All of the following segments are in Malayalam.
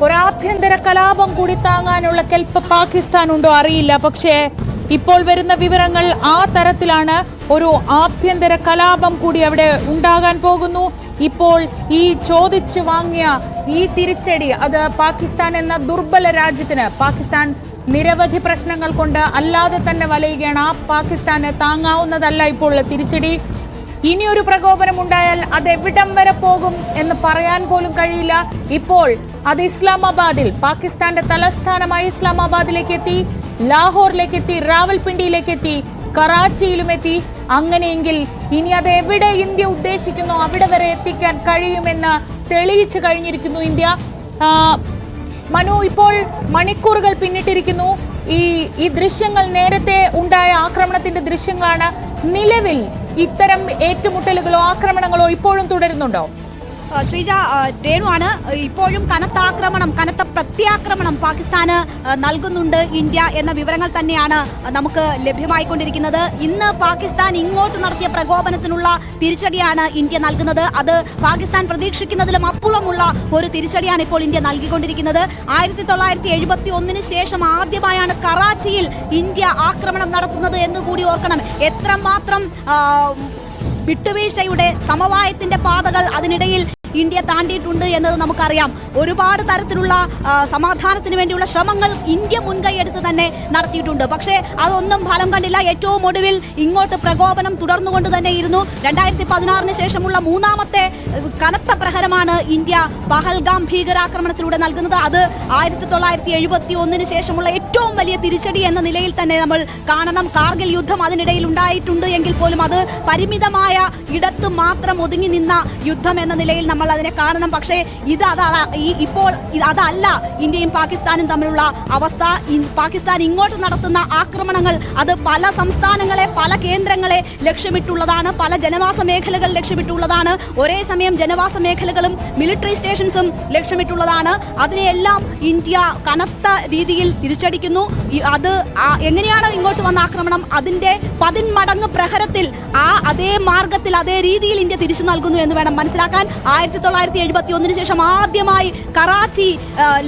ഒരാഭ്യന്തര കലാപം കൂടി താങ്ങാനുള്ള കെൽപ്പ് പാകിസ്ഥാനുണ്ടോ അറിയില്ല. പക്ഷേ ഇപ്പോൾ വരുന്ന വിവരങ്ങൾ ആ തരത്തിലാണ്. ഒരു ആഭ്യന്തര കലാപം കൂടി അവിടെ ഉണ്ടാകാൻ പോകുന്നു. ഇപ്പോൾ ഈ ചോദിച്ചു വാങ്ങിയ ഈ തിരിച്ചടി അത് പാകിസ്ഥാൻ എന്ന ദുർബല രാജ്യത്തിന്, പാകിസ്ഥാൻ നിരവധി പ്രശ്നങ്ങൾ കൊണ്ട് അല്ലാതെ തന്നെ വലയുകയാണ്. ആ പാകിസ്ഥാന് താങ്ങാവുന്നതല്ല ഇപ്പോൾ തിരിച്ചടി. ഇനിയൊരു പ്രകോപനം ഉണ്ടായാൽ അത് എവിടം വരെ പോകും എന്ന് പറയാൻ പോലും കഴിയില്ല. ഇപ്പോൾ അത് ഇസ്ലാമാബാദിൽ, പാകിസ്ഥാന്റെ തലസ്ഥാനമായ ഇസ്ലാമാബാദിലേക്ക് എത്തി, ലാഹോറിലേക്ക് എത്തി, റാവൽപിണ്ടിയിലേക്ക് എത്തി, കറാച്ചിയിലും എത്തി. അങ്ങനെയെങ്കിൽ ഇനി അത് എവിടെ ഇന്ത്യ ഉദ്ദേശിക്കുന്നു അവിടെ വരെ എത്തിക്കാൻ കഴിയുമെന്ന് തെളിയിച്ചു കഴിഞ്ഞിരിക്കുന്നു ഇന്ത്യ. മനു, ഇപ്പോൾ മണിക്കൂറുകൾ പിന്നിട്ടിരിക്കുന്നു. ഈ ദൃശ്യങ്ങൾ നേരത്തെ ഉണ്ടായ ആക്രമണത്തിന്റെ ദൃശ്യങ്ങളാണ്. നിലവിൽ ഇത്തരം ഏറ്റുമുട്ടലുകളോ ആക്രമണങ്ങളോ ഇപ്പോഴും തുടരുന്നുണ്ടോ? ശ്രീജ, രേണുവാണ്. ഇപ്പോഴും കനത്ത പ്രത്യാക്രമണം പാകിസ്ഥാന് നൽകുന്നുണ്ട് ഇന്ത്യ എന്ന വിവരങ്ങൾ തന്നെയാണ് നമുക്ക് ലഭ്യമായിക്കൊണ്ടിരിക്കുന്നത്. ഇന്ന് പാകിസ്ഥാൻ ഇങ്ങോട്ട് നടത്തിയ പ്രകോപനത്തിനുള്ള തിരിച്ചടിയാണ് ഇന്ത്യ നൽകുന്നത്. അത് പാകിസ്ഥാൻ പ്രതീക്ഷിക്കുന്നതിലും അപ്പുറമുള്ള ഒരു തിരിച്ചടിയാണ് ഇപ്പോൾ ഇന്ത്യ നൽകിക്കൊണ്ടിരിക്കുന്നത്. 1971 ശേഷം ആദ്യമായാണ് കറാച്ചിയിൽ ഇന്ത്യ ആക്രമണം നടത്തുന്നത് എന്ന് കൂടി ഓർക്കണം. എത്രമാത്രം വിട്ടുവീഴ്ചയുടെ സമവായത്തിന്റെ പാതകൾ അതിനിടയിൽ ഇന്ത്യ താണ്ടിയിട്ടുണ്ട് എന്നത് നമുക്കറിയാം. ഒരുപാട് തരത്തിലുള്ള സമാധാനത്തിന് വേണ്ടിയുള്ള ശ്രമങ്ങൾ ഇന്ത്യ മുൻകൈയെടുത്ത് തന്നെ നടത്തിയിട്ടുണ്ട്. പക്ഷേ അതൊന്നും ഫലം കണ്ടില്ല. ഏറ്റവും ഒടുവിൽ ഇങ്ങോട്ട് പ്രകോപനം തുടർന്നുകൊണ്ട് തന്നെ ഇരുന്നു. 2016 ശേഷമുള്ള മൂന്നാമത്തെ കനത്ത പ്രഹരമാണ് ഇന്ത്യ പഹൽഗാം ഭീകരാക്രമണത്തിലൂടെ നൽകുന്നത്. അത് 1971 ശേഷമുള്ള ഏറ്റവും വലിയ തിരിച്ചടി എന്ന നിലയിൽ തന്നെ നമ്മൾ കാണണം. കാർഗിൽ യുദ്ധം അതിനിടയിൽ ഉണ്ടായിട്ടുണ്ട് എങ്കിൽ പോലും അത് പരിമിതമായ ഇടത്ത് മാത്രം ഒതുങ്ങി നിന്ന യുദ്ധം എന്ന നിലയിൽ നമ്മൾ അതിനെ കാണണം. പക്ഷേ ഇപ്പോൾ അതല്ല ഇന്ത്യയും പാകിസ്ഥാനും തമ്മിലുള്ള അവസ്ഥ. പാകിസ്ഥാൻ ഇങ്ങോട്ട് നടത്തുന്ന ആക്രമണങ്ങൾ അത് പല സംസ്ഥാനങ്ങളെ, പല കേന്ദ്രങ്ങളെ ലക്ഷ്യമിട്ടുള്ളതാണ്, പല ജനവാസ മേഖലകൾ ലക്ഷ്യമിട്ടുള്ളതാണ്. ഒരേ സമയം ജനവാസ മേഖലകളും മിലിറ്ററി സ്റ്റേഷൻസും ലക്ഷ്യമിട്ടുള്ളതാണ്. അതിനെയെല്ലാം ഇന്ത്യ കനത്ത രീതിയിൽ തിരിച്ചടിക്കുന്നു. അത് എങ്ങനെയാണ് ഇങ്ങോട്ട് വന്ന ആക്രമണം, അതിന്റെ 10 മടങ്ങ് പ്രഹരത്തിൽ അതേ മാർഗത്തിൽ അതേ രീതിയിൽ ഇന്ത്യ തിരിച്ചു നൽകുന്നു എന്ന് വേണം മനസ്സിലാക്കാൻ. 1971 ശേഷം ആദ്യമായി കറാച്ചി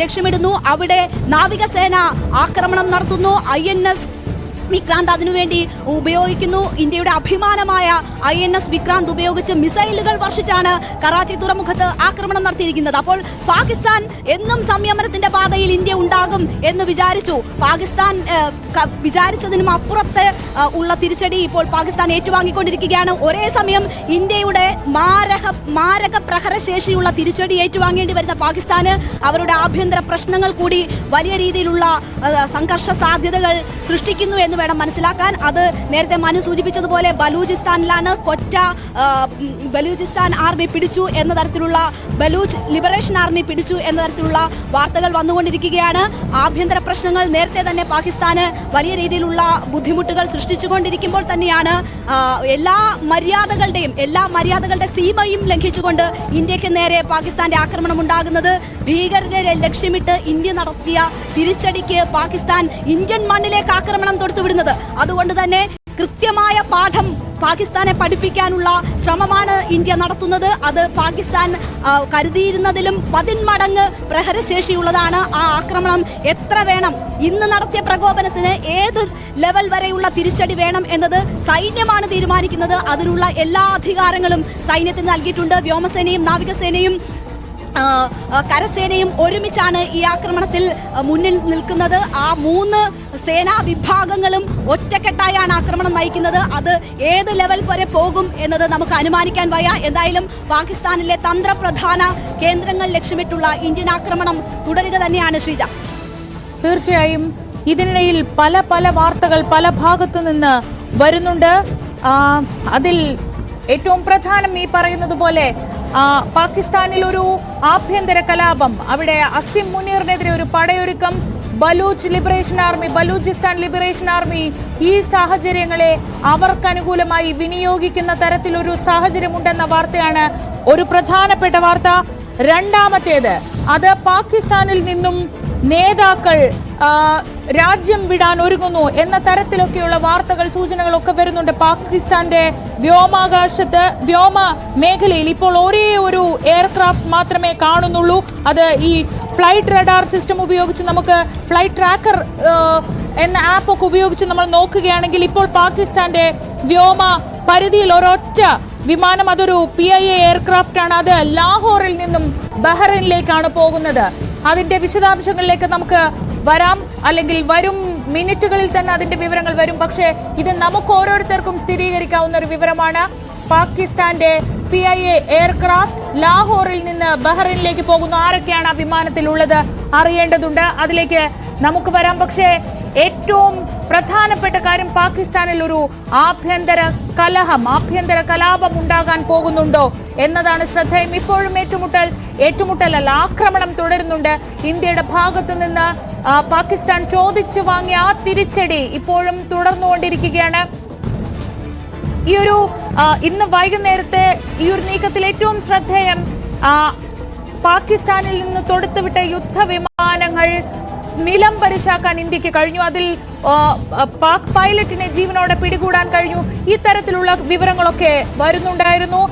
ലക്ഷ്യമിടുന്നു. അവിടെ നാവികസേന ആക്രമണം നടത്തുന്നു. INS വിക്രാന്ത് അതിനുവേണ്ടി ഉപയോഗിക്കുന്നു. ഇന്ത്യയുടെ അഭിമാനമായ INS വിക്രാന്ത് ഉപയോഗിച്ച് മിസൈലുകൾ വർഷിച്ചാണ് കറാച്ചി തുറമുഖത്ത് ആക്രമണം നടത്തിയിരിക്കുന്നത്. അപ്പോൾ പാകിസ്ഥാൻ എന്നും സംയമനത്തിന്റെ പാതയിൽ ഇന്ത്യ ഉണ്ടാകും എന്ന് വിചാരിച്ചു. പാകിസ്ഥാൻ വിചാരിച്ചതിനും അപ്പുറത്ത് ഉള്ള തിരിച്ചടി ഇപ്പോൾ പാകിസ്ഥാൻ ഏറ്റുവാങ്ങിക്കൊണ്ടിരിക്കുകയാണ്. ഒരേ സമയം ഇന്ത്യയുടെ മാരക പ്രഹരശേഷിയുള്ള തിരിച്ചടി ഏറ്റുവാങ്ങേണ്ടി വരുന്ന പാകിസ്ഥാന് അവരുടെ ആഭ്യന്തര പ്രശ്നങ്ങൾ കൂടി വലിയ രീതിയിലുള്ള സംഘർഷ സാധ്യതകൾ സൃഷ്ടിക്കുന്നു എന്ന് വേണം മനസ്സിലാക്കാൻ. അത് നേരത്തെ മനു സൂചിപ്പിച്ചതുപോലെ ബലൂചിസ്ഥാനിലാണ് ബലൂചിസ്ഥാൻ ആർമി പിടിച്ചു എന്ന തരത്തിലുള്ള, ബലൂച്ച് ലിബറേഷൻ ആർമി പിടിച്ചു എന്ന തരത്തിലുള്ള വാർത്തകൾ വന്നുകൊണ്ടിരിക്കുകയാണ്. ആഭ്യന്തര പ്രശ്നങ്ങൾ നേരത്തെ തന്നെ പാകിസ്ഥാന് വലിയ രീതിയിലുള്ള ബുദ്ധിമുട്ടുകൾ സൃഷ്ടിച്ചുകൊണ്ടിരിക്കുമ്പോൾ തന്നെയാണ് എല്ലാ മര്യാദകളുടെ സീമയും ലംഘിച്ചുകൊണ്ട് ഇന്ത്യക്ക് നേരെ പാകിസ്ഥാന്റെ ആക്രമണം ഉണ്ടാകുന്നത്. ഭീകരരെ ലക്ഷ്യമിട്ട് ഇന്ത്യ നടത്തിയ തിരിച്ചടിക്ക് പാകിസ്ഥാൻ ഇന്ത്യൻ മണ്ണിലേക്ക് ആക്രമണം തൊടുത്തുവിടുന്നത്. അതുകൊണ്ട് തന്നെ കൃത്യമായ പാഠം പാകിസ്ഥാനെ പഠിപ്പിക്കാനുള്ള ശ്രമമാണ് ഇന്ത്യ നടത്തുന്നത്. അത് പാകിസ്ഥാൻ കരുതിയിരുന്നതിലും 10 മടങ്ങ് പ്രഹരശേഷിയുള്ളതാണ്. ആ ആക്രമണം എത്ര വേണം, ഇന്ന് നടത്തിയ പ്രകോപനത്തിന് ഏത് ലെവൽ വരെയുള്ള തിരിച്ചടി വേണം എന്നത് സൈന്യമാണ് തീരുമാനിക്കുന്നത്. അതിനുള്ള എല്ലാ അധികാരങ്ങളും സൈന്യത്തിന് നൽകിയിട്ടുണ്ട്. വ്യോമസേനയും നാവികസേനയും കരസേനയും ഒരുമിച്ചാണ് ഈ ആക്രമണത്തിൽ മുന്നിൽ നിൽക്കുന്നത്. ആ 3 സേനാ വിഭാഗങ്ങളും ഒറ്റക്കെട്ടായാണ് ആക്രമണം നയിക്കുന്നത്. അത് ഏത് ലെവൽ വരെ പോകും എന്നത് നമുക്ക് അനുമാനിക്കാൻ വയ്യ. എന്തായാലും പാകിസ്ഥാനിലെ തന്ത്രപ്രധാന കേന്ദ്രങ്ങൾ ലക്ഷ്യമിട്ടുള്ള ഇന്ത്യൻ ആക്രമണം തുടരുക തന്നെയാണ് ശ്രീജ. തീർച്ചയായും ഇതിനിടയിൽ പല വാർത്തകൾ പല ഭാഗത്തു നിന്ന് വരുന്നുണ്ട്. അതിൽ ഏറ്റവും പ്രധാനം ഈ പറയുന്നത് പോലെ പാകിസ്ഥാനിൽ ഒരു ആഭ്യന്തര കലാപം, അവിടെ അസിം മുനീറിനെതിരെ ഒരു പടയൊരുക്കം, ബലൂചിസ്ഥാൻ ലിബറേഷൻ ആർമി ഈ സാഹചര്യങ്ങളെ അവർക്കനുകൂലമായി വിനിയോഗിക്കുന്ന തരത്തിലൊരു സാഹചര്യമുണ്ടെന്ന വാർത്തയാണ് ഒരു പ്രധാനപ്പെട്ട വാർത്ത. രണ്ടാമത്തേത്, അത് പാകിസ്ഥാനിൽ നിന്നും നേതാക്കൾ രാജ്യം വിടാൻ ഒരുങ്ങുന്നു എന്ന തരത്തിലൊക്കെയുള്ള വാർത്തകൾ, സൂചനകളൊക്കെ വരുന്നുണ്ട്. പാകിസ്ഥാന്റെ വ്യോമ മേഖലയിൽ ഇപ്പോൾ ഒരേ ഒരു എയർക്രാഫ്റ്റ് മാത്രമേ കാണുന്നുള്ളൂ. അത് ഈ ഫ്ലൈറ്റ് റഡാർ സിസ്റ്റം ഉപയോഗിച്ച് നമുക്ക് ഫ്ലൈറ്റ് ട്രാക്കർ എന്ന ആപ്പൊക്കെ ഉപയോഗിച്ച് നമ്മൾ നോക്കുകയാണെങ്കിൽ ഇപ്പോൾ പാകിസ്ഥാന്റെ വ്യോമ പരിധിയിൽ ഒരൊറ്റ വിമാനം, അതൊരു PIA എയർക്രാഫ്റ്റ് ആണ്. അത് ലാഹോറിൽ നിന്നും ബഹ്റൈനിലേക്കാണ് പോകുന്നത്. അതിന്റെ വിശദാംശങ്ങളിലേക്ക് നമുക്ക് വരാം, അല്ലെങ്കിൽ വരും മിനിറ്റുകളിൽ തന്നെ അതിന്റെ വിവരങ്ങൾ വരും. പക്ഷേ ഇത് നമുക്ക് ഓരോരുത്തർക്കും സ്ഥിരീകരിക്കാവുന്ന ഒരു വിവരമാണ്. പാകിസ്ഥാന്റെ PIA എയർക്രാഫ്റ്റ് ലാഹോറിൽ നിന്ന് ബഹ്റൈനിലേക്ക് പോകുന്നു. ആരൊക്കെയാണ് ആ വിമാനത്തിലുള്ളത് അറിയേണ്ടതുണ്ട്, അതിലേക്ക് നമുക്ക് വരാം. പക്ഷേ ഏറ്റവും പ്രധാനപ്പെട്ട കാര്യം, പാകിസ്ഥാനിൽ ഒരു ആഭ്യന്തര കലാപം ഉണ്ടാകാൻ പോകുന്നുണ്ടോ എന്നതാണ് ശ്രദ്ധേയം. ഇപ്പോഴും ഏറ്റുമുട്ടലല്ല, ആക്രമണം തുടരുന്നുണ്ട്. ഇന്ത്യയുടെ ഭാഗത്ത് നിന്ന് പാകിസ്ഥാൻ ചോദിച്ചു വാങ്ങിയ ആ തിരിച്ചടി ഇപ്പോഴും തുടർന്നുകൊണ്ടിരിക്കുകയാണ്. ഇന്ന് വൈകുന്നേരത്തെ ഈ ഒരു നീക്കത്തിൽ ഏറ്റവും ശ്രദ്ധേയം, പാകിസ്ഥാനിൽ നിന്ന് തൊടുത്തുവിട്ട യുദ്ധവിമാനങ്ങൾ നിലം പരിശാക്കാൻ ഇന്ത്യക്ക് കഴിഞ്ഞു. അതിൽ പാക് പൈലറ്റിനെ ജീവനോടെ പിടികൂടാൻ കഴിഞ്ഞു. ഇത്തരത്തിലുള്ള വിവരങ്ങളൊക്കെ വരുന്നുണ്ടായിരുന്നു.